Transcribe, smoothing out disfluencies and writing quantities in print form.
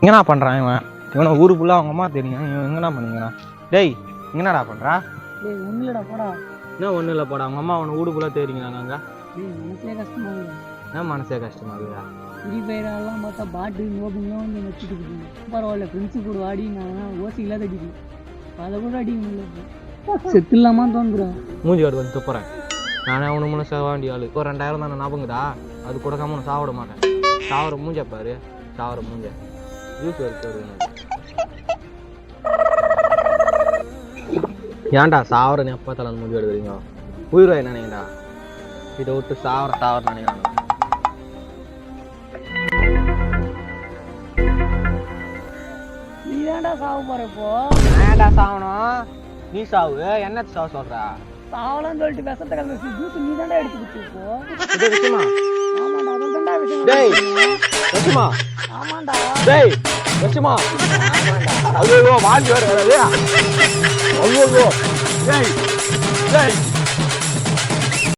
எங்கண்ணா பண்ணுறான் இவனை ஊரு ஃபுல்லாக அவங்க அம்மா தெரியும். இவன் எங்கண்ணா பண்ணிக்கிறான்? டேய் என்னடா பண்ணுறா? டேய் ஒன்றும் இல்லைடா போடா. என்ன ஒன்றும் இல்லை போடா. அவங்க அம்மா அவனை ஊரு ஃபுல்லாக தெரியுங்கிறாங்க. அங்கே மனசே கஷ்டமாகுது. என்ன மனசே கஷ்டமாகுதா? ஃப்ரீ ஃபயரெல்லாம் பார்த்தா பாட்டு நோபுங்கெலாம் வந்து வச்சுட்டு இருக்குது. பரவாயில்ல ஃப்ரெண்ட்ஸு கூட ஆடி நான் ஓசி இல்லாத அடிக்கிறேன். அதை கூட அடிக்க முடியல. செத்து இல்லாமல் தோன்றுறான். மூஞ்சி காடு வந்து துப்புறேன். நானே அவனு முன்னே சாக வேண்டிய ஆள். ஒரு 2000 தானே ஞாபகங்கதா? அது கொடுக்காம ஒன்று சாப்பிட மாட்டேன். சாவர மூஞ்ச பாரு, சாவர மூஞ்ச. ஜூஸ் எடுத்து ஏன்டா சாவர எப்போ தலை மூஞ்சி எடுக்கிறீங்க? உயிர்வாய் நினைங்கடா. இதை விட்டு சாவர நினைக்கிறாங்க. நீ தான்டா சாவு போற இப்போ. ஏன்டா சாவணும்? நீ சாவு. என்ன சாவ சொல்றா? சாவலான்னு சொல்லிட்டு விஷத்தை கலந்து ஜூஸ் நீ தான்டா எடுத்து குடிச்சு இப்போ. இது விஷயமா? ஆமாண்டா அதான் தான்டா விஷயம். டேய் விஷயமா? ஆமாண்டா. டேய் விஷயமா? ஐயோ வாந்தி வருது. ஐயோ டேய் டேய்